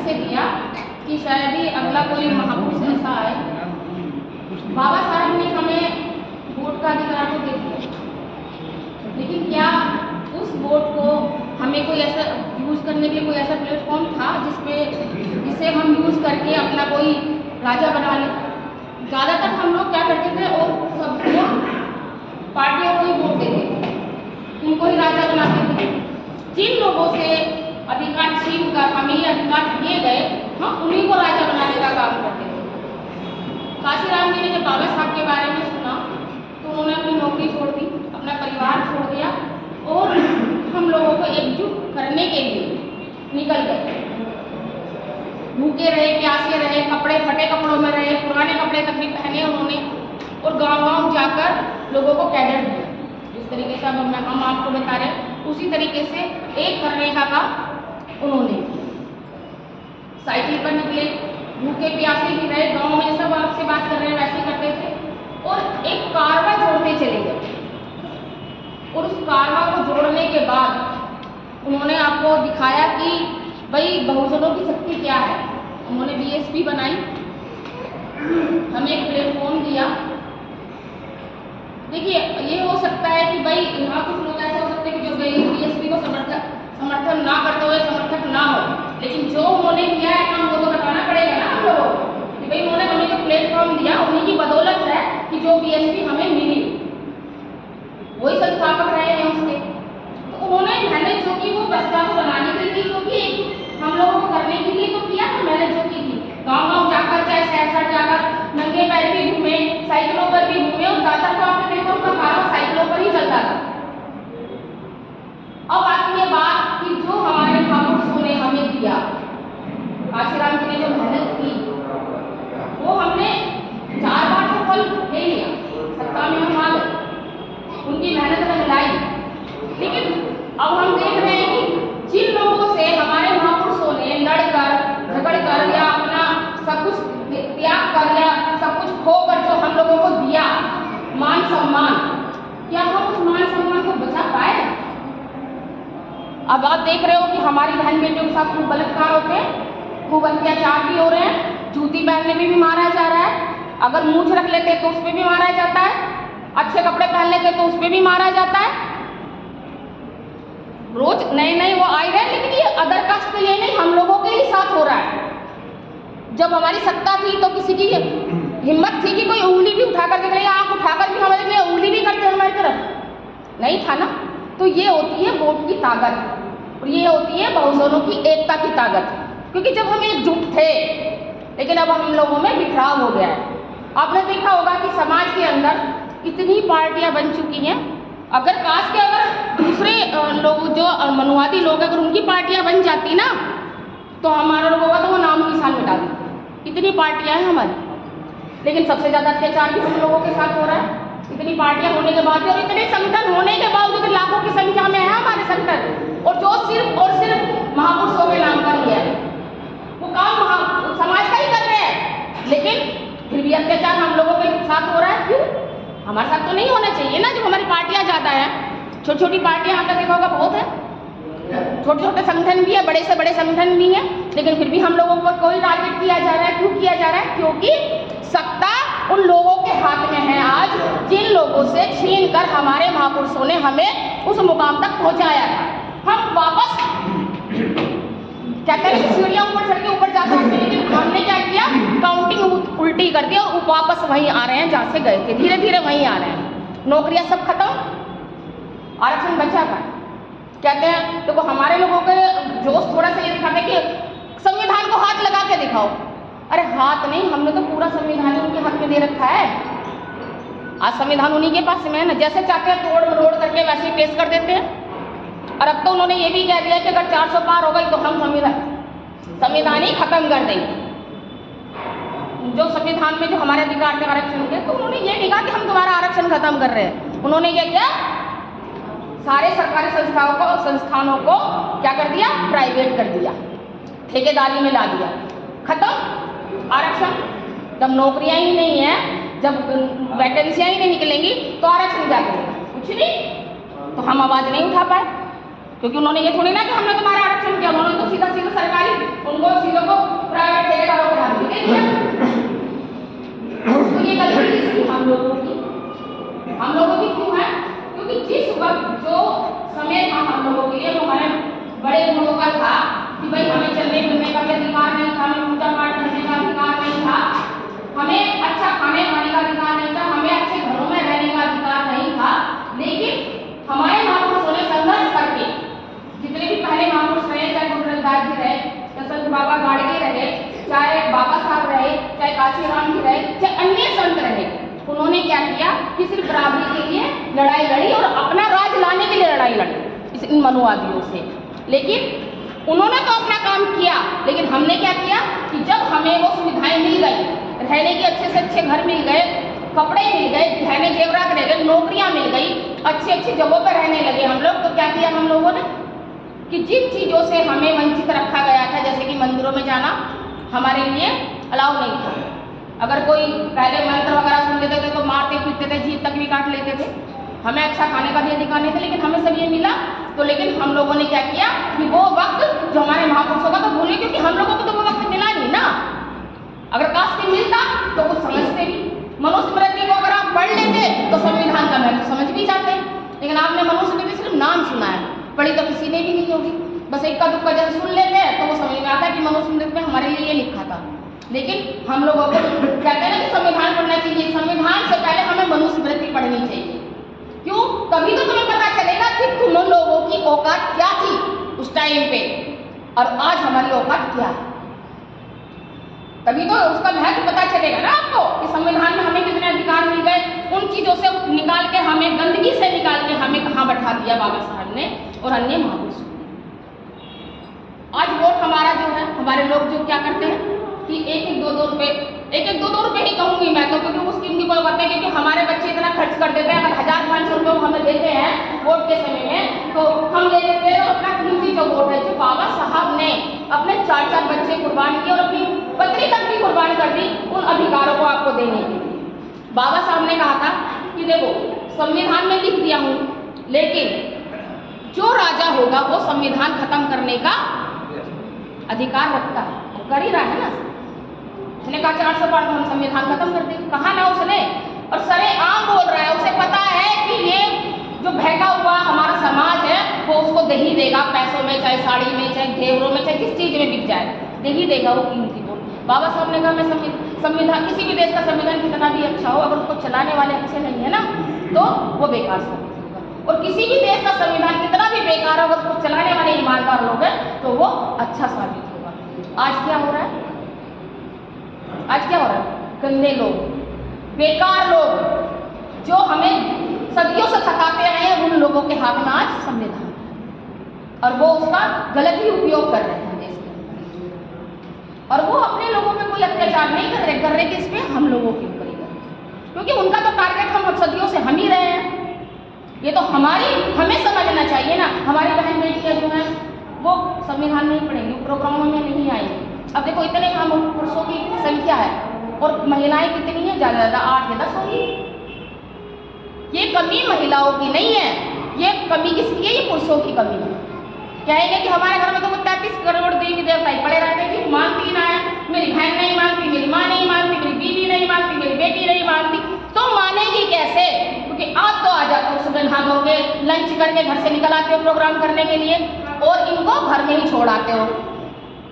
से दिया कि शायद ही अगला कोई महापुरुष ऐसा आए। बाबा साहब ने हमें वोट का अधिकार तो दे दिया, लेकिन क्या उस वोट को हमें कोई ऐसा यूज़ करने के लिए कोई ऐसा प्लेटफॉर्म था जिसे हम यूज़ करके अपना कोई राजा बना लें? ज़्यादातर हम लोग क्या करते थे और सब लोग पार्टियों को ही वोट देते थे, उनको ही राजा बनाते थे। जिन लोगों से अधिकार छीन कर हमें ये अधिकार दिए गए, हम उन्हीं को राजा बनाने का काम करते थे। काशीराम जी ने जब बाबा साहब के बारे में सुना तो उन्होंने अपनी नौकरी छोड़ दी, अपना परिवार छोड़ दिया और हम लोगों को एकजुट करने के लिए निकल गए। भूखे रहे, प्यासे रहे, कपड़े फटे कपड़ों में रहे, पुराने कपड़े तक भी पहने उन्होंने, और गांव-गांव जाकर लोगों को कैडर दिया। जिस तरीके से हम आपको बता रहे हैं उसी तरीके से एक करने का काम उन्होंने। साइकिल पर निकले, भूखे प्यासे भी रहे, गाँव में सब आपसे बात कर रहे हैं वैसे करते थे, और एक कारवा जोड़ते चले गए। और उस कारवा को जोड़ने के बाद उन्होंने आपको दिखाया कि भाई बहुजनों की शक्ति क्या है। उन्होंने बीएसपी बनाई, हमें एक प्लेटफॉर्म दिया। देखिए, ये हो सकता है कि भाई यहाँ कुछ लोग ऐसे हो सकते हैं कि जो बीएसपी को समर्थन ना करते हुए समर्थक ना हो, लेकिन जो उन्होंने किया है काम वो तो बताना पड़ेगा ना हम लोगों को कि भाई उन्होंने हमें जो प्लेटफॉर्म दिया उन्हीं की बदौलत है कि जो बीएसपी हमें मिली, वही संस्थापक रहे हैं उसके। तो उन्होंने मेहनत जो की वो बसपा को बनाने के लिए क्योंकि हम लोगों को करने के लिए तो किया था, मेहनत जो की थी। गाँव-गाँव जाकर चाहे शहर जाकर नंगे पैर भी घूमे, साइकिलों पर भी घूमे, और ज़्यादातर तो आपने देखा उनका कारवा साइकिलों पर ही चलता था। अब आती है बात कि जो हमारे महापुरुषों ने हमें दिया, काशीराम जी ने जो मेहनत की वो हमने 4 बार तो फल ले लिया, सत्ता में हम आ गए, उनकी मेहनत में मिलाई। लेकिन अब हम देख रहे हैं कि जिन लोगों से हमारे महापुरुषों ने लड़कर झगड़कर या अपना सब कुछ त्याग कर या सब कुछ खोकर जो हम लोगों को दिया मान सम्मान, क्या हम उस मान सम्मान को बचा पाए? अब आप देख रहे हो कि हमारी बहन बेटियों के साथ खूब बलात्कार होते हैं, खूब अत्याचार भी हो रहे हैं, जूती पहनने में भी मारा जा रहा है, अगर मूंछ रख लेते तो उस पर भी मारा जाता है, अच्छे कपड़े पहन लेते तो उस पर भी मारा जाता है। रोज नए वो आए रहे, लेकिन ये अदर कास्ट के लिए नहीं, हम लोगों के ही साथ हो रहा है। जब हमारी सत्ता थी तो किसी की हिम्मत थी कि कोई उंगली भी उठाकर देख रही है, आंख उठाकर भी हमारे लिए उंगली भी करते हमारी तरफ नहीं था ना। तो ये होती है वोट की ताकत, और ये होती है बहुजनों की एकता की ताकत, क्योंकि जब हम एकजुट थे, लेकिन अब हम लोगों में बिखराव हो गया है। आपने देखा होगा कि समाज के अंदर कितनी पार्टियां बन चुकी हैं। अगर कास्ट के अगर दूसरे लोग जो मनुवादी लोग अगर उनकी पार्टियां बन जाती ना तो हमारे लोगों का तो वो नाम निशान मिटा देते। इतनी पार्टियां हैं हमारी, लेकिन सबसे ज़्यादा अत्याचार भी हम लोगों के साथ हो रहा है। इतनी पार्टियां होने के बाद और इतने संगठन होने के बावजूद लाखों की संख्या में है हमारे संगठन, और जो सिर्फ और सिर्फ महापुरुषों के नाम पर ही है, वो काम समाज का ही कर रहे हैं, लेकिन फिर भी अत्याचार हम लोगों के साथ हो रहा है। क्यों? हमारे साथ तो नहीं होना चाहिए ना। जब हमारी पार्टियां ज़्यादा हैं, छोटी छोटी पार्टियां आपने देखा होगा बहुत है, छोटे छोटे संगठन भी है, बड़े से बड़े संगठन भी हैं, लेकिन फिर भी हम लोगों पर कोई टारगेट किया जा रहा है। क्यों किया जा रहा है? क्योंकि सत्ता उन लोगों के हाथ में है आज, जिन लोगों से छीन कर हमारे महापुरुषों ने हमें उस मुकाम तक पहुंचाया था। हम वापस कहते हैं सीढ़ियां ऊपर चढ़ के ऊपर जाते हैं, लेकिन हमने क्या किया? काउंटिंग उल्टी कर दी और वापस वहीं आ रहे हैं जहाँ से गए थे, धीरे धीरे वहीं आ रहे हैं। नौकरियां सब खत्म, आरक्षण बचा था। कहते हैं देखो हमारे लोगों के जोश थोड़ा सा ये दिखाते कि संविधान को हाथ लगा के दिखाओ। अरे हाथ नहीं, हमने तो पूरा संविधान ही उनके हाथ में दे रखा है। आज संविधान उन्हीं के पास में है ना, जैसे चाहते हैं तोड़ मरोड़ करके वैसे ही पेश कर देते हैं। और अब तो उन्होंने ये भी कह दिया कि अगर 400 पार हो गई तो हम संविधान ही खत्म कर देंगे। जो संविधान में जो हमारे अधिकार थे आरक्षण के, तो उन्होंने ये नहीं कहा कि हम तुम्हारा आरक्षण खत्म कर रहे हैं। उन्होंने ये किया, सारे सरकारी संस्थानों को क्या कर दिया? प्राइवेट कर दिया, ठेकेदारी में ला दिया, खत्म आरक्षण। जब नौकरियां ही नहीं है, जब वैकेंसियां ही नहीं निकलेंगी तो आरक्षण क्या करेगा? कुछ नहीं। तो हम आवाज नहीं उठा पाए। क्योंकि उन्होंने ये थोड़ी ना कि हमने तुम्हारा आरक्षण किया, उन्होंने तो सीधा सीधा सरकारी उनको सीधे को प्राइवेट ठेकेदारों के हाथ में दे दिया। तो ये गलती किसकी? हम लोगों की क्यों है? क्योंकि जिस वक्त जो समय था हम लोगों के लिए, वो हमारे बड़े बूढ़ों का था कि भाई हमें चलने फिरने का भी अधिकार नहीं था, हमें पूजा पाठ करने का अधिकार नहीं था, हमें अच्छा खाने खाने का अधिकार नहीं था, हमें अच्छे घरों में रहने का अधिकार नहीं था। लेकिन हमारे महापुरुषों ने संघर्ष करके, जितने भी पहले महापुरुष रहे, चाहे गुरु रविदास जी रहे, चाहे संत बाबा गाड़गे रहे, चाहे बाबा साहब रहे, चाहे काशीराम जी रहे, चाहे अन्य संत रहे, उन्होंने क्या किया कि सिर्फ बराबरी के लिए लड़ाई लड़ी और अपना राज लाने के लिए लड़ाई लड़ी इन मनुवादियों से। लेकिन उन्होंने तो अपना काम किया, लेकिन हमने क्या किया कि जब हमें वो सुविधाएं मिल गई, रहने के अच्छे से अच्छे घर मिल गए, कपड़े मिल गए, गहने जेवरात रह गए, नौकरियां मिल गई, अच्छी अच्छी जगहों पर रहने लगे हम लोग, तो क्या किया हम लोगों ने कि जिन चीज़ों से हमें वंचित रखा गया था, जैसे कि मंदिरों में जाना हमारे लिए अलाउ नहीं था। अगर कोई पहले मंत्र वगैरह सुन लेते थे तो मारते पीटते थे, जीभ तक भी काट लेते थे। हमें अच्छा खाने का भी अधिकार नहीं था, लेकिन हमें सब ये मिला। तो लेकिन हम लोगों ने क्या किया कि वो वक्त जो हमारे महापुरुषों का तो भूलिए, क्योंकि हम लोगों को तो वो वक्त मिला नहीं ना। अगर काश के मिलता तो कुछ समझते भी। मनुस्मृति को अगर आप पढ़ लेते तो संविधान का महत्व समझ भी जाते, लेकिन आपने मनुस्मृति सिर्फ नाम सुना है, पढ़ी तो किसी ने भी नहीं होगी। बस इक्का दुक्का जैसे सुन लेते हैं तो वो समझ में आता है कि मनुस्मृति में हमारे लिए ये लिखा था। लेकिन हम लोगों को कहते हैं ना कि संविधान पढ़ना चाहिए, संविधान से पहले हमें मनुस्मृति पढ़नी चाहिए। क्यों? तभी तो तुम्हें पता चलेगा कि तुम लोगों की औकात क्या थी उस टाइम पे और आज हमारी औकात क्या है। तभी तो उसका महत्व पता चलेगा ना आपको कि संविधान में हमें कितने अधिकार मिल गए। उन चीजों से निकाल के, हमें गंदगी से निकाल के हमें कहाँ बैठा दिया बाबा साहब ने और अन्य महापुरुषों ने। आज वोट हमारा जो है, हमारे लोग जो क्या करते हैं कि एक एक दो दो रुपए ही कहूंगी मैं तो, क्योंकि उसकी उनकी कोई बात नहीं, क्योंकि हमारे बच्चे इतना खर्च कर देते हैं। अगर 1000-500 रुपये हमें देते हैं वोट के समय में, तो हम ले लेते हैं अपना कीमती जो वोट है, जो बाबा साहब ने अपने 4-4 बच्चे कुर्बान किए और अपनी पत्नी तक भी कुर्बान कर दी उन अधिकारों को आपको देने के लिए। बाबा साहब ने कहा था कि देखो संविधान में लिख दिया हूँ, लेकिन जो राजा होगा वो संविधान खत्म करने का अधिकार रखता है, वो कर ही रहा है ना। उसने कहा 400 पार तो हम संविधान खत्म कर देंगे, कहा ना उसने, और सरेआम बोल रहा है। उसे पता है कि ये जो बहका हुआ हमारा समाज है वो उसको दे ही देगा, पैसों में, चाहे साड़ी में, चाहे घेवरों में, चाहे जिस चीज में बिक जाए, दे ही देगा वो कीमती वोट। बाबा साहब ने कहा मैं संविधान, किसी भी देश का संविधान कितना भी अच्छा हो, अगर उसको चलाने वाले अच्छे नहीं है ना तो वो बेकार साबित होगा। और किसी भी देश का संविधान कितना भी बेकार हो, अगर उसको चलाने वाले ईमानदार लोग हैं तो वो अच्छा साबित होगा। आज क्या हो रहा है? गंदे लोग, बेकार लोग जो हमें सदियों से थकाते आए हैं, उन लोगों के हाथ में आज संविधान है और वो उसका गलत ही उपयोग कर रहे हैं देश के अंदर। और वो अपने लोगों पे कोई अत्याचार नहीं कर रहे किस पे? हम लोगों के ऊपर ही कर रहे हैं, क्योंकि उनका तो टारगेट हम सदियों से हम ही रहे हैं। ये तो हमें समझना चाहिए ना। हमारी बहन बेटियां जो हैं वो संविधान नहीं पढ़ेंगी, प्रोग्रामों में नहीं आएंगी। अब देखो इतने हम पुरुषों की संख्या है और महिलाएं कितनी है? ज़्यादा 8 या 10 होंगी। ये कमी महिलाओं की नहीं है, ये कमी किसकी है? ये पुरुषों की कमी है। कहेंगे कि हमारे घर में तो वो 33 करोड़ देवी देवता ही पड़े रहते हैं, मानती ना है, मेरी बहन नहीं मानती, मेरी माँ नहीं मानती, मेरी बीवी नहीं मानती, मेरी बेटी नहीं मानती, तो मानेगी कैसे? क्योंकि आप तो आ जाते हो सुबह नहाओगे, लंच करके घर से निकल आते हो प्रोग्राम करने के लिए और इनको घर में ही छोड़ आते हो।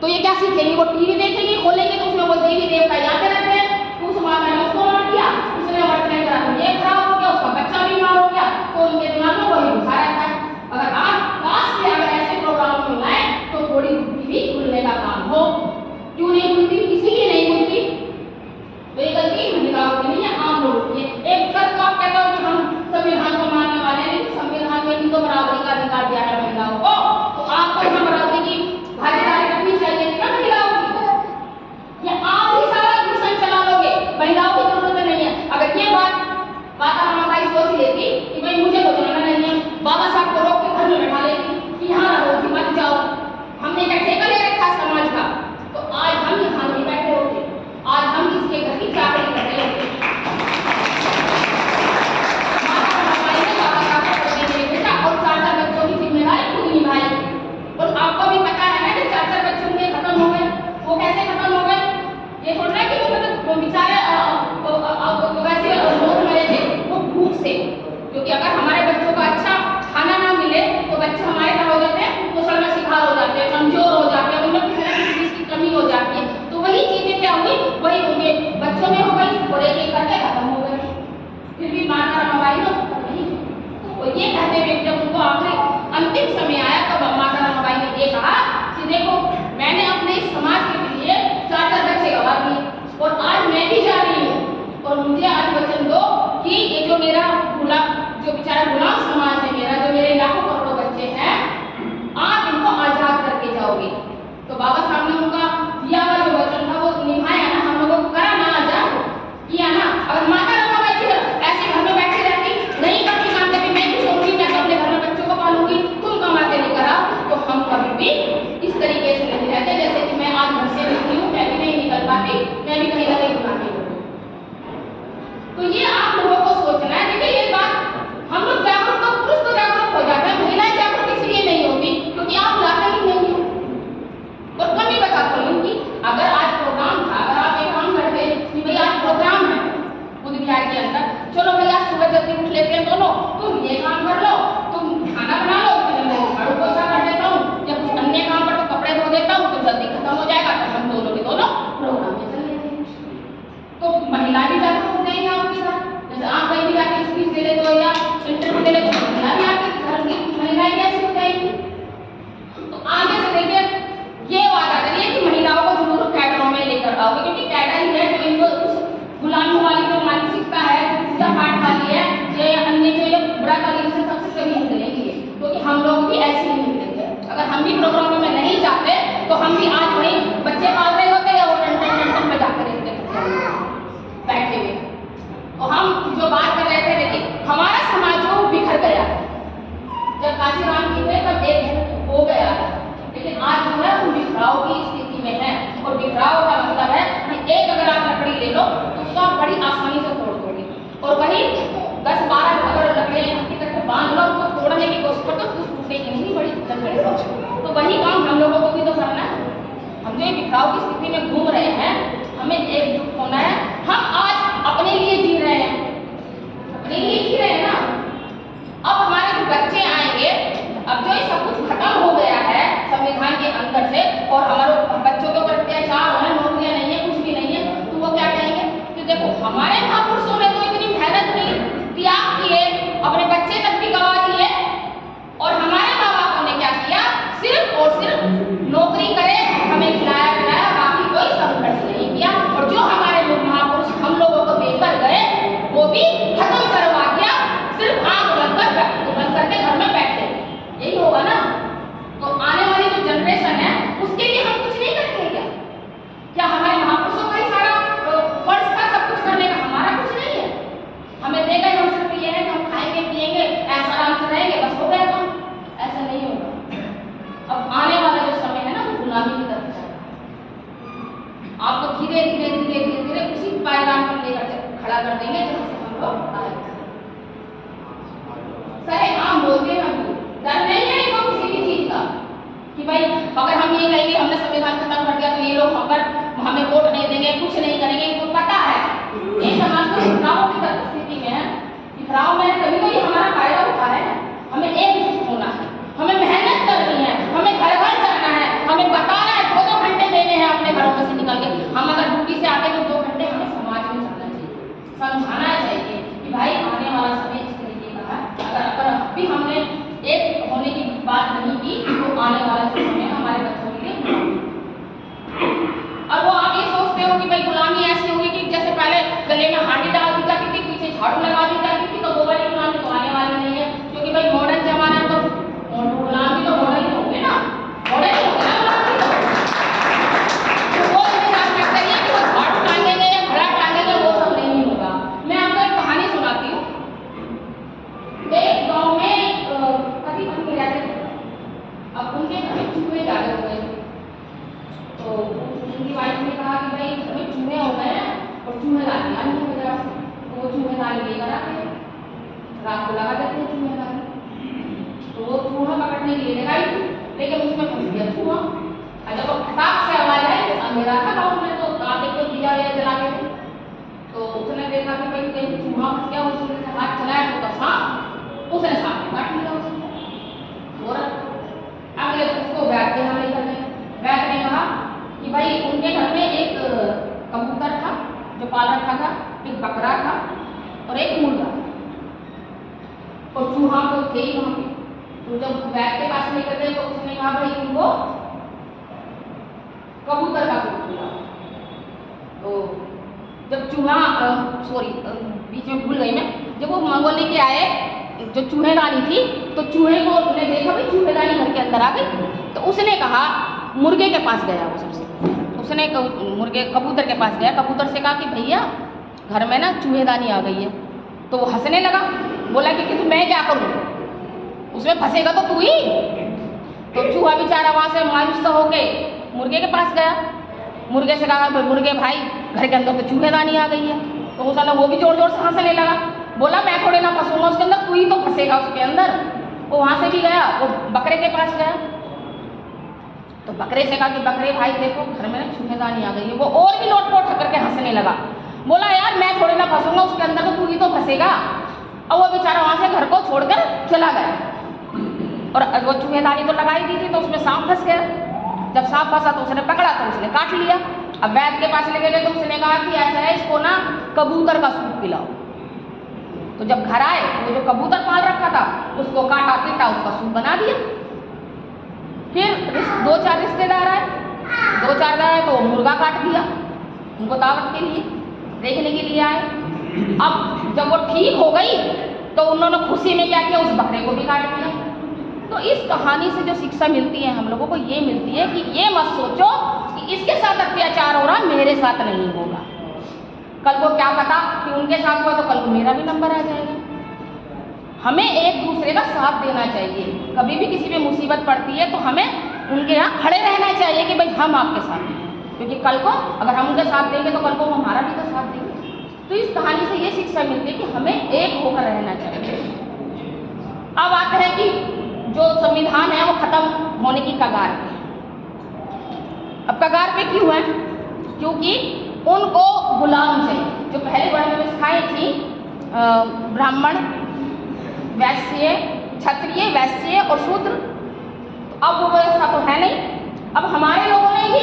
तो ये क्या सीखेंगी? वो टीवी देखेंगी, खोलेंगे तो उसमें वो देवी देवता आते रहते हैं, उस माता ने उसको मार दिया, उसने वर्तन करा तो ये खराब हो गया, उसका बच्चा बीमार हो गया, तो उनके दिमाग में वही घुसा रहता है। अगर आप काश से अगर ऐसे प्रोग्राम में लाए तो थोड़ी बुद्धि भी खुलने का काम हो। क्यों नहीं खुलती? इसीलिए नहीं खुलती। तो ये गलती महिलाओं की नहीं है, आम लोगों की है। एक बार तो आप कहते हो कि हम संविधान को मानने वाले नहीं, संविधान में भी तो बराबरी का अधिकार दिया है महिलाओं को, तो आपको यहाँ बराबरी की भागीदारी रखनी चाहिए ना महिलाओं की। या आप ही सारा मिशन चला लोगे, महिला तो ये आप लोगों को सोचना है। देखिए ये बात हम लोग जागरूक, तो पुरुष तो जागरूक हो जाते हैं, महिलाएं जागरूक इसलिए नहीं होती क्योंकि आप लाते ही नहीं हो। और कभी बताता हूँ कि अगर आज प्रोग्राम था, अगर आप एक काम करते कि भाई आज प्रोग्राम है खुद बिहार के अंदर, चलो भाई आज सुबह जल्दी उठ लेते हैं दोनों, तुम ये काम कर लो, तुम खाना बना लो, मैं झाड़ू पोछा कर देता हूँ, या कुछ अन्य काम पर तो कपड़े धो देता हूँ, तो जल्दी खत्म हो जाएगा, तो हम दोनों के दोनों प्रोग्राम में चले जाएंगे। तो महिला भी जागरूक हो जाएंगे आपके साथ। जैसे आप कहीं भी जाके स्पीच दे ले तो या इंटरव्यू दे ले तो महिला भी आपके घर की महिलाएं कैसे हो जाएंगी। तो आगे से देखिए ये वादा करिए कि महिलाओं को जरूर कैडरों में लेकर आओगे, क्योंकि कैडर ही है जो इनको उस गुलामी वाली जो मानसिकता है, जो पूजा पाठ वाली है, ये अन्य जो ये बुरा तरीके से सबसे कभी निकलेंगे, क्योंकि हम लोग भी ऐसे ही निकलेंगे। अगर हम भी प्रोग्राम में नहीं जाते तो हम भी आज वही बच्चे पाल रहे होते या वो टन में जाते रहते बैठे हुए। तो हम जो बात कर रहे थे, देखिए हमारा समाज जो बिखर गया, जब काशीराम जी थे तब एक हो गया, लेकिन आज जो है हम बिखराव की स्थिति में है। और बिखराव का मतलब है कि एक अगर आप लकड़ी ले लो तो उसको आप बड़ी आसानी से तोड़ दोगे, और वही 10-12 अगर लकड़ियां इकट्ठी करके बांध लो तो तोड़ने की कोशिश करो तो टूटेगी नहीं, बड़ी लकड़ी। तो वही काम हम लोगों को भी तो करना है। हम जो बिखराव की स्थिति में घूम रहे हैं, हमें एकजुट होना है। हम आज अपने लिए जी रहे हैं, अपने लिए जी रहे हैं ना। अब हमारे जो बच्चे आएंगे, अब जो ये सब कुछ खत्म हो गया है संविधान के अंदर से, और हमारे बच्चों के ऊपर अत्याचार हो रहा है, नौकरियां नहीं है, कुछ भी नहीं है, तो वो क्या कहेंगे कि देखो हमारे महापुरुषों ने तो इतनी मेहनत की, त्याग किए, अपने बच्चे तक भी गवा दिए, और हमारे माँ बापों ने क्या किया, सिर्फ और सिर्फ नौकरी करे, हमें खिलाया पिलाया, बाकी कोई संघर्ष नहीं किया। और जो हमारे लोग महापुरुष हम लोगों को देकर गए वो भी खत्म करवा दिया, सिर्फ आंख बंद करके घर में बैठे। यही होगा ना। तो आने वाली जो जनरेशन है उसके लिए हम कुछ नहीं करेंगे क्या? क्या हमारे महापुरुषों का ही सारा फर्ज था सब कुछ करने का? हमारा कुछ नहीं है। हमें देगा हम सिर्फ ये है कि हम खाएंगे पिएंगे, ऐसा आराम से रहेंगे, बस हो गया काम। ऐसा नहीं होगा। अब आने वाला जो समय है ना वो गुलामी की तरफ जाएगा। आपको धीरे धीरे धीरे धीरे धीरे उसी पायदान पर लेकर खड़ा कर देंगे जहाँ से हम लोग आए। सही आम बोलते हैं, हम डर नहीं है इनको किसी भी चीज का कि भाई अगर हम ये कहेंगे हमने संविधान खत्म कर दिया तो ये लोग हमें वोट नहीं देंगे, कुछ नहीं करेंगे। इनको पता है ये समाज को बिखराव की स्थिति में है, बिखराव में है, तभी तो ये हमारा फायदा उठा रहे हैं। हमें एकजुट होना है, हमें मेहनत करनी है, हमें घर घर जाना है, हमें बताना है, 2-2 घंटे देने हैं अपने घरों में से निकल के। हम अगर ड्यूटी से आते तो 2 घंटे हमें समाज में जाना चाहिए, समझाना चाहिए कि भाई आने वाला समय इस तरीके का है। अगर अभी हमने एक होने की बात नहीं की तो आने वाला समय हमारे बच्चों के लिए। और वो आप ये सोचते हो कि भाई गुलामी ऐसी होगी कि जैसे पहले गले में हांडी डाल दी जाती थी, पीछे झाड़ू लगा दी जाती थी, तो वो वाली गुलामी तो आने वाली नहीं है। क्योंकि भाई मॉडर्न जमाना तो गुलामी तो मॉडर्न ही होंगे ना, मॉडर्न ही होंगे ना गुलामी तो वो इंतजार करिए कि वो झाड़ू टांगेंगे या घड़ा टांगेंगे, वो सब नहीं होगा। मैं आपको एक कहानी सुनाती हूँ। एक गाँव में पति पत्नी रहते थे। अब उनके घर में चूहे ज्यादा हो गए, तो उनकी वाइफ ने कहा कि भाई घर में चूहे हो गए हैं और चूहे लाने आनी है बाजार से। तो वो चूहे दानी लेकर आते हैं, रात को लगा देते हैं चूहे दानी। तो वो चूहा पकड़ने के लिए लगाई थी, लेकिन उसमें फंस गया चूहा। और जब वो फटाक से आवाज आई तो अंधेरा था गाँव में, तो कांटे को दिया जला के, तो उसने देखा कि भाई कहीं चूहा फंस गया, उसने हाथ चलाया तो सांप, उसने सांप ने काट लिया उसको। और अगले उसको वैद्य के यहाँ लेकर गए। वैद्य ने कहा कि भाई उनके घर में एक कबूतर था जो पाल रखा था, एक बकरा था और एक मुर्गा, और चूहा तो थे ही वहाँ पे। तो जब वैद्य के पास लेकर गए तो उसने कहा भाई उनको कबूतर का सूप दिया। तो जब चूहा बीच में भूल गई मैं, जब वो मंगोल लेके आए जो चूहेदानी थी, तो चूहे को उसने देखा भाई चूहेदानी घर के अंदर आ गई। तो उसने कहा, मुर्गे के पास गया वो सबसे, उसने कबूतर के पास गया, कबूतर से कहा कि भैया घर में ना चूहेदानी आ गई है। तो वो हंसने लगा, बोला कि तो मैं क्या करूँ, उसमें फंसेगा तो तू ही। तो चूहा बेचारा वहाँ से मायूस होके मुर्गे के पास गया। मुर्गे से कहा मुर्गे भाई घर के अंदर तो चूहेदानी आ गई है। तो उसने वो भी जोर जोर से हंसने लगा। बोला मैं थोड़े ना फंसूंगा उसके अंदर, तू ही तो फंसेगा उसके अंदर। वो वहाँ से भी गया, वो बकरे के पास गया तो बकरे से कहा कि बकरे भाई देखो घर में ना चूहेदानी आ गई है। वो और भी लोटपोट करके हंसने लगा। बोला यार मैं थोड़े ना फंसूंगा उसके अंदर, तो तू ही तो फंसेगा। और वो बेचारा वहाँ से घर को छोड़कर चला गया। और वो चूहेदानी तो लगाई दी थी तो उसमें सांप फंस गया। जब सांप फंसा तो उसने पकड़ा तो उसने काट लिया। अब वैद्य के पास लेके गए तो उसने कहा कि ऐसा है, इसको ना कबूतर का सूप पिलाओ। तो जब घर आए वो जो कबूतर पाल रखा था उसको काटा पीटा उसका सूप बना दिया। फिर 2-4 रिश्तेदार आए, 2-4 आए तो मुर्गा काट दिया उनको दावत के लिए, देखने के लिए आए। अब जब वो ठीक हो गई तो उन्होंने खुशी में क्या किया, उस बकरे को भी काट दिया। तो इस कहानी से जो शिक्षा मिलती है हम लोगों को ये मिलती है कि ये मत सोचो कि इसके साथ अत्याचार हो रहा मेरे साथ नहीं होगा। कल को क्या पता कि उनके साथ हुआ तो कल को मेरा भी नंबर आ जाएगा। हमें एक दूसरे का साथ देना चाहिए। कभी भी किसी पे मुसीबत पड़ती है तो हमें उनके यहाँ खड़े रहना चाहिए कि भाई हम आपके साथ हैं, क्योंकि कल को अगर हम उनके साथ देंगे तो कल को वो हमारा भी तो साथ देंगे। तो इस कहानी से ये शिक्षा मिलती है कि हमें एक होकर रहना चाहिए। अब आते हैं कि जो संविधान है वो खत्म होने की कगार पे। अब कगार पे क्यों है? क्योंकि उनको गुलाम चाहिए। जो पहले बड़ी व्यवस्थाएं थी, ब्राह्मण, वैश्य, क्षत्रिय, वैश्य और शूद्र, तो अब वो व्यवस्था तो है नहीं। अब हमारे लोगों ने ही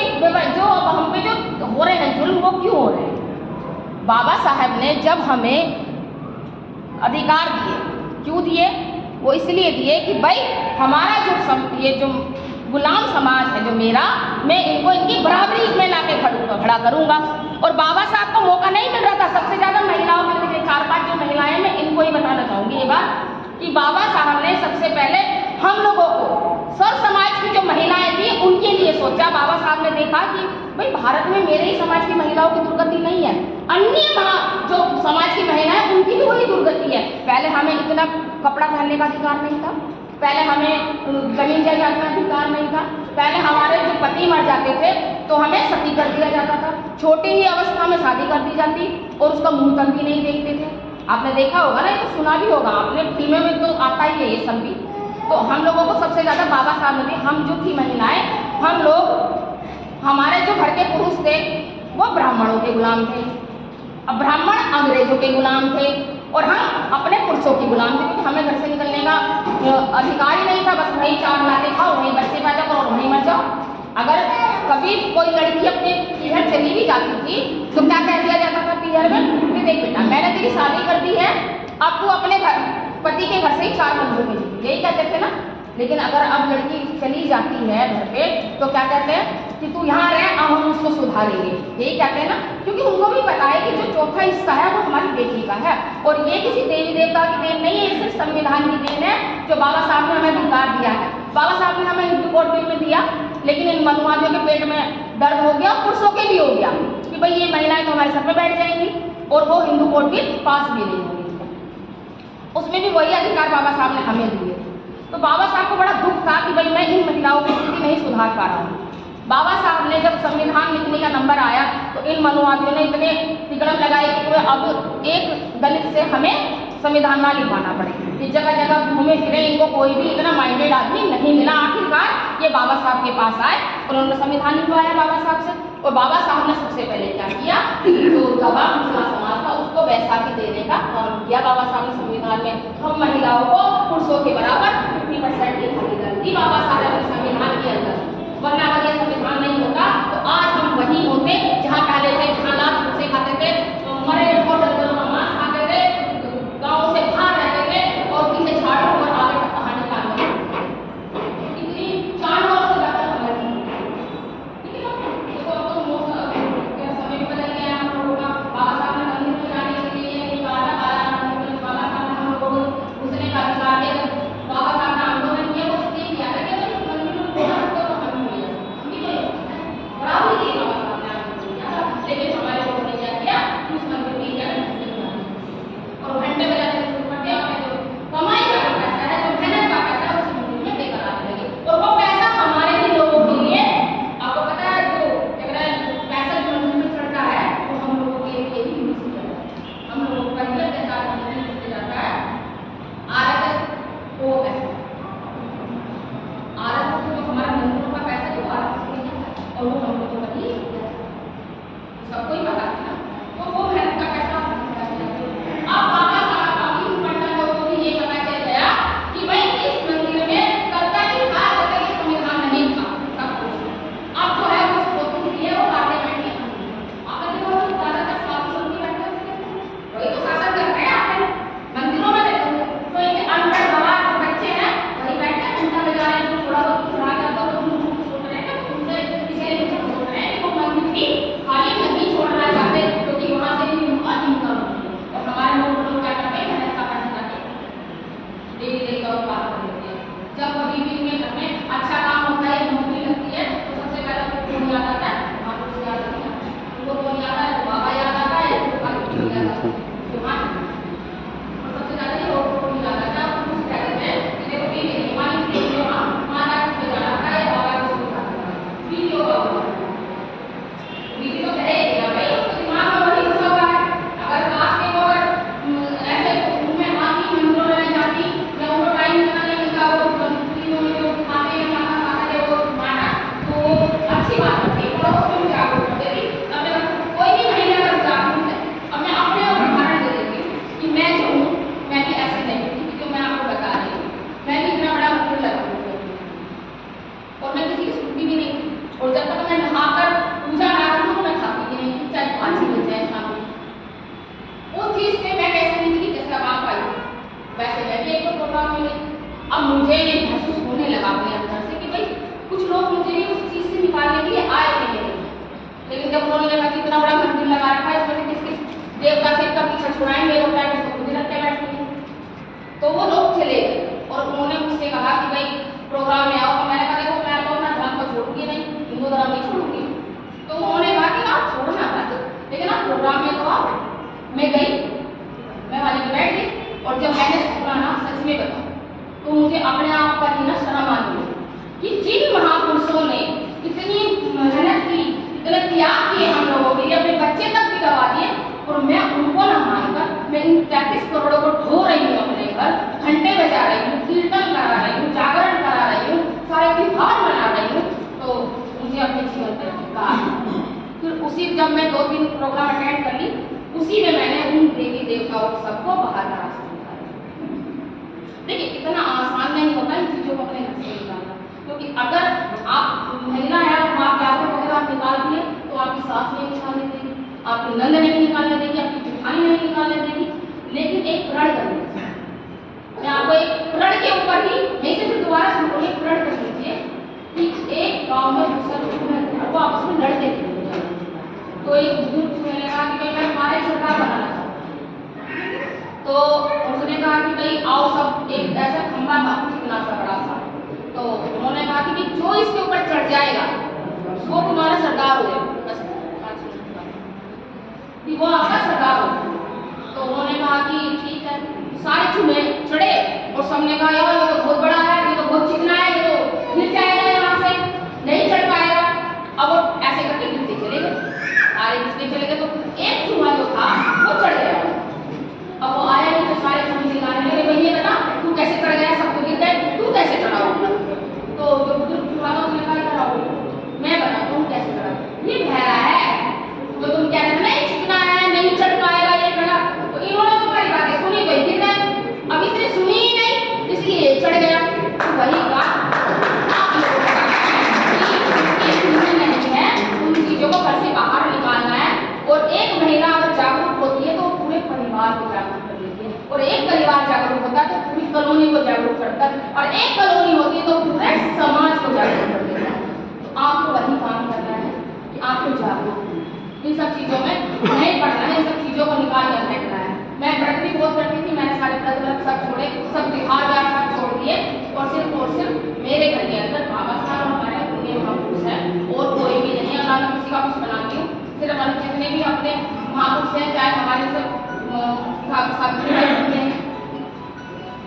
जो अब हम पे जो हो रहे हैं जुल्म, वो क्यों हो रहे हैं? बाबा साहब ने जब हमें अधिकार दिए, क्यों दिए? वो इसलिए दिए कि भाई हमारा जो ये जो गुलाम समाज है जो मेरा, मैं इनको इनकी बराबरी में लाके खड़ा करूँगा। और बाबा साहब को मौका नहीं मिल रहा था। सबसे ज़्यादा महिलाओं में 4-5 जो महिलाएं, मैं इनको ही बताना चाहूँगी ये बात कि बाबा साहब ने सबसे पहले हम लोगों को, सर्व समाज की जो महिलाएं थी उनके लिए सोचा। बाबा साहब ने देखा कि भाई भारत में मेरे ही समाज की महिलाओं की दुर्गति नहीं है, अन्य जो समाज की महिलाएं उनकी भी वही दुर्गति है। पहले हमें इतना कपड़ा पहनने का अधिकार नहीं था, पहले हमें जमीन जायदाद का अधिकार नहीं था, पहले हमारे जो पति मर जाते थे तो हमें सती कर दिया जाता था, छोटी ही अवस्था में शादी कर दी जाती और उसका मुंह तक भी नहीं देखते थे। आपने देखा होगा ना, ये तो सुना भी होगा आपने, फिल्मों में तो आता ही है ये सब भी। तो हम लोगों को सबसे ज़्यादा बाबा साहब ने, हम जो थी महिलाएं, हम लोग, हमारे जो घर के पुरुष थे वो ब्राह्मणों के गुलाम थे, अब ब्राह्मण अंग्रेजों के गुलाम थे और हम अपने पुरुषों की गुलाम थे, क्योंकि हमें घर से निकलने का अधिकार ही नहीं था। बस वहीं 4 लाते खाओ, वहीं बच्चे पैदा करो और वहीं मर जाओ। अगर कभी कोई लड़की अपने पीहर चली भी जाती थी तो क्या कह दिया जाता था पीहर में कि देख बेटा मैंने तेरी शादी कर दी है, अब तू अपने घर पति के घर से ही 4 मंदिरों में जी, यही कहते थे ना। लेकिन अगर अब लड़की चली जाती है घर पे तो क्या कहते हैं कि तू यहाँ रह, अब हम उसको सुधारेंगे, यही कहते हैं ना। क्योंकि उनको भी पता है कि जो चौथा हिस्सा है वो हमारी बेटी का है और ये किसी देवी देवता की देन नहीं है, ये सिर्फ संविधान की देन है जो बाबा साहब ने हमें अधिकार दिया है। बाबा साहब ने हमें हिंदू कोड बिल में दिया, लेकिन इन मनुवादियों के पेट में दर्द हो गया, पुरुषों के भी हो गया कि भाई ये महिलाएं तो हमारे सर पे बैठ जाएंगी और वो हिंदू कोड बिल पास भी नहीं होगी। उसमें भी वही अधिकार बाबा साहब ने हमें दिए। तो बाबा साहब को बड़ा दुख था कि भाई मैं इन महिलाओं की स्थिति नहीं सुधार पा रहा हूँ। बाबा साहब ने जब संविधान लिखने का नंबर आया तो इन मनुवादियों ने इतने तिगड़म लगाए कि अब एक दलित से हमें संविधान ना लिखवाना पड़े, कि जगह जगह घूमे फिरे, इनको कोई भी इतना माइंडेड आदमी नहीं मिला। आखिरकार ये बाबा साहब के पास आए और उन्होंने संविधान लिखवाया बाबा साहब से। और बाबा साहब ने सबसे पहले क्या किया, जो दबा पिछड़ा समाज था उसको बैसाखी देने का काम किया। बाबा साहब ने संविधान में हम महिलाओं को पुरुषों के बराबर 50% की भागीदारी दी बाबा साहब ने संविधान के अंदर। वरना अगर ये संविधान नहीं होता तो आज हम वही होते जहाँ पहले थे, जहाँ लाश भूसे खाते थे, मरे जंगलों में मांस खाते थे, गाँव से बाहर रहते थे और पीछे झाड़ू और आगे तक कहानी का इतनी जानवर से लगा हमारी। ठीक है ना, देखो अब तो समय भी बदल गया हम लोगों का। बाबा साहब ने मंदिर में जाने के लिए एक बाबा साहब ने हम लोगों को घुसने का अधिकार दिया। बाबा साहब ने आंदोलन किया, वो इसलिए किया था कि अगर मंदिर में घुस सकते हो तो हम नहीं जा सकते। वहाँ और सबसे ज़्यादा ये रोड नहीं जाता था उस कहते हैं कि देखो भी मेरी हमारी स्टेज में हमारा किसमें जाना था या बाबा किसमें जाना था वीडियो का वीडियो तो कहेगा भाई उसके दिमाग में वही घुसा हुआ है। अगर क्लास में वो ऐसे रूम में आती मंदिरों में जाती या उनको टाइम निकालने मिलता वो मंदिरों में जो खाते हैं माता खाता है वो माना तो अच्छी बात होती है और उसमें जागरूक कर देती। अब मैं कोई भी महिला अगर जागरूक है अब मैं अपने उदाहरण दे देती हूँ कि मैं जो हूँ मैं भी ऐसे नहीं थी जो मैं आपको बता रही हूँ। मैं भी इतना बड़ा मंदिर लगा और मैं किसी की सुनती भी नहीं थी और जब तक मैं नहाकर पूजा ना करूँ तो मैं खाती भी नहीं थी चाहे 5 ही बज जाए शाम को। उस चीज़ से मैं कैसे नहीं थी जैसे अब आप आई वैसे मैं भी एक प्रोग्राम में गई। अब मुझे ये महसूस होने लगा अपने अंदर से कि भाई कुछ लोग मुझे भी उस चीज़ से निकालने के लिए आए थे मेरे, लेकिन जब उन्होंने देखा कि इतना बड़ा मंदिर लगा रखा है इसमें से किस किस देवता से कब पीछे छुड़ाएंगे लोग टाइम उसको खुद ही रख के बैठेंगे तो वो लोग चले गए और उन्होंने मुझसे कहा कि भाई प्रोग्राम में आओ। तो मैंने कहा देखो मैं तो अपना धर्म को छोड़ूंगी नहीं, हिंदू धर्म नहीं छोड़ूंगी। तो उन्होंने कहा कि आप छोड़ना मत लेकिन आप प्रोग्राम में तो आओ। मैं गई, मैं वाली में बैठ गई और जब मैंने सुना ना सच में बताऊं तो मुझे अपने आप पर ही ना शर्म आ गई कि जिन महापुरुषों ने इतनी मेहनत की इतने त्याग किए हम लोगों के लिए अपने बच्चे तक भी गवा दिए और मैं उनको न मानकर मैं इन 33 करोड़ों को ढो रही हूँ अपने घर, घंटे बजा रही हूँ, कीर्तन करा रही हूँ, जागरण करा रही हूँ, सारे त्योहार मना रही हूँ। तो मुझे अपने जीवन पर धिक्कार। फिर उसी जब मैं 2-3 प्रोग्राम अटेंड कर ली उसी में मैंने उन देवी देवताओं सबको बाहर का रास्ता निकाला। देखिए इतना आसान नहीं होता इन चीज़ों को अपने घर से निकालना, क्योंकि अगर आप महिला है और आप जागरूक वगैरह आप निकाल दिए तो आपकी सास नहीं निकालने देगी, आपकी नंद नहीं निकालने देगी, आपकी जेठानी नहीं निकालने देगी। लेकिन एक प्रण करनी चाहिए। मैं आपको एक प्रण के ऊपर ही यहीं से फिर दोबारा शुरू करिए। प्रण कर लीजिए कि एक गांव में दूसरा वो आपस में लड़ते थे तो एक बुजुर्ग ने कहा कि भाई मैं हमारे सरकार बनाना चाहता हूँ। तो उसने कहा कि भाई आओ सब, एक ऐसा खंभा था कितना सा बड़ा सा, तो उन्होंने कहा कि जो इसके ऊपर चढ़ जाएगा वो तुम्हारा सरदार हो जाएगा, कि वो आपका सरदार हो। तो उन्होंने कहा कि ठीक है। सारे चूहे चढ़े और सबने कहा यार ये तो बहुत बड़ा है, ये तो बहुत चिकना है, ये तो गिर जाएगा यहाँ से, नहीं चढ़ पाएगा। अब वो ऐसे करके गिरते चले गए, सारे गिरते चले गए। तो एक चूहा जो था वो चढ़ गया। अब वो आया नहीं तो सारे चूहे दिखाने लगे भाई ये बता तू कैसे चढ़ गया, सब तो गिर गए, तू कैसे चढ़ा होगा। तो जो बुजुर्ग चूहा था उसने कहा चढ़ा मैं बताता हूँ कैसे चढ़ा। ये बहरा है तो तुम क्या कहते नहीं चिकना है, नहीं चढ़ पाएगा ये बड़ा। तो इन्होंने तुम्हारी बातें सुनी गई गिर गए, अब इसने सुनी ही नहीं इसलिए चढ़ गया। तो वही बात आप लोगों का नहीं है, उन चीजों को घर से बाहर निकालना है। और एक महिला अगर जागरूक होती है तो पूरे परिवार को जागरूक कर देती है, और एक परिवार जागरूक होता है तो पूरी कॉलोनी को जागरूक करता है, और एक कॉलोनी होती है तो पूरे समाज को जागरूक कर देता है। तो आपको वही काम करना है कि आपको जागरूक इन सब चीज़ों में नहीं पढ़ना है, इन सब चीज़ों को निकाल कर फेंकना है। मैं व्रत भी बहुत करती थी, मैंने सारे व्रत सब छोड़े, सब त्योहार व्याह सब छोड़ दिए और सिर्फ मेरे घर के अंदर बाबा साहब हमारे पुण्य महापुरुष है और कोई भी नहीं है। मैं किसी का कुछ बनाती हूँ, सिर्फ जितने भी अपने महापुरुष हैं, चाहे हमारे सब हैं,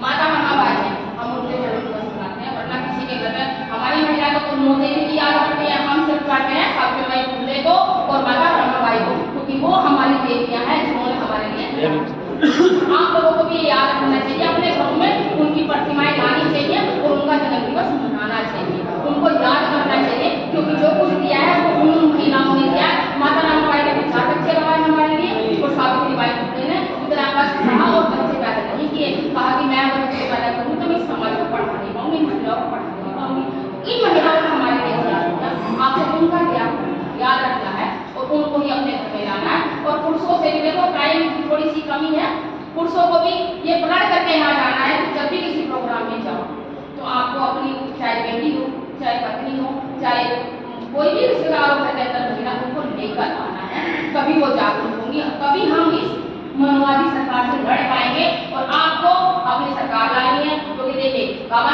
माता महाबाई हैं, हम उनके जन्म दिवस मनाते हैं। वरना किसी के घर में हमारी महिला को 9 देवी की याद करते हैं, हम सिर्फ करते हैं सावित्रीबाई फुले को और माता रमाबाई को, क्योंकि वो हमारी देवियाँ हैं जिन्होंने हमारे लिए। आप लोगों को भी याद रखना चाहिए, अपने घरों में उनकी प्रतिमाएं लानी चाहिए और उनका जन्म दिवस मनाना चाहिए, उनको याद करना चाहिए, क्योंकि जो कुछ दिया है वो उन महिलाओं ने दिया। माता रमाबाई ने 4 बच्चे गंवाए हमारे लिए और सावित्रीबाई फुले ने इतना कष्ट सहा और बच्चे पैदा नहीं किए। कहा कि मैं अगर बच्चे पैदा करूँ तो मैं समाज को पढ़ा नहीं पाऊंगी, महिलाओं को पढ़ा नहीं पाऊंगी। इन महिलाओं ने हमारे लिए आपको उनका याद रखना है और उनको ही अपने घर में लाना है। और पुरुषों से भी देखो टाइम की थोड़ी सी कमी है, पुरुषों को भी ये प्रण करके यहाँ जाना है कि जब भी किसी प्रोग्राम में जाओ तो आपको अपनी चाहे बेटी हो, चाहे पत्नी हो, चाहे कोई भी रिश्तेदार हो घर के अंदर महिला, उनको लेकर आना है। कभी वो जागरूक होंगी, कभी हम इस मनोवादी सरकार से लड़ पाएंगे और आपको अपनी सरकार लानी है। क्योंकि देखिए बाबा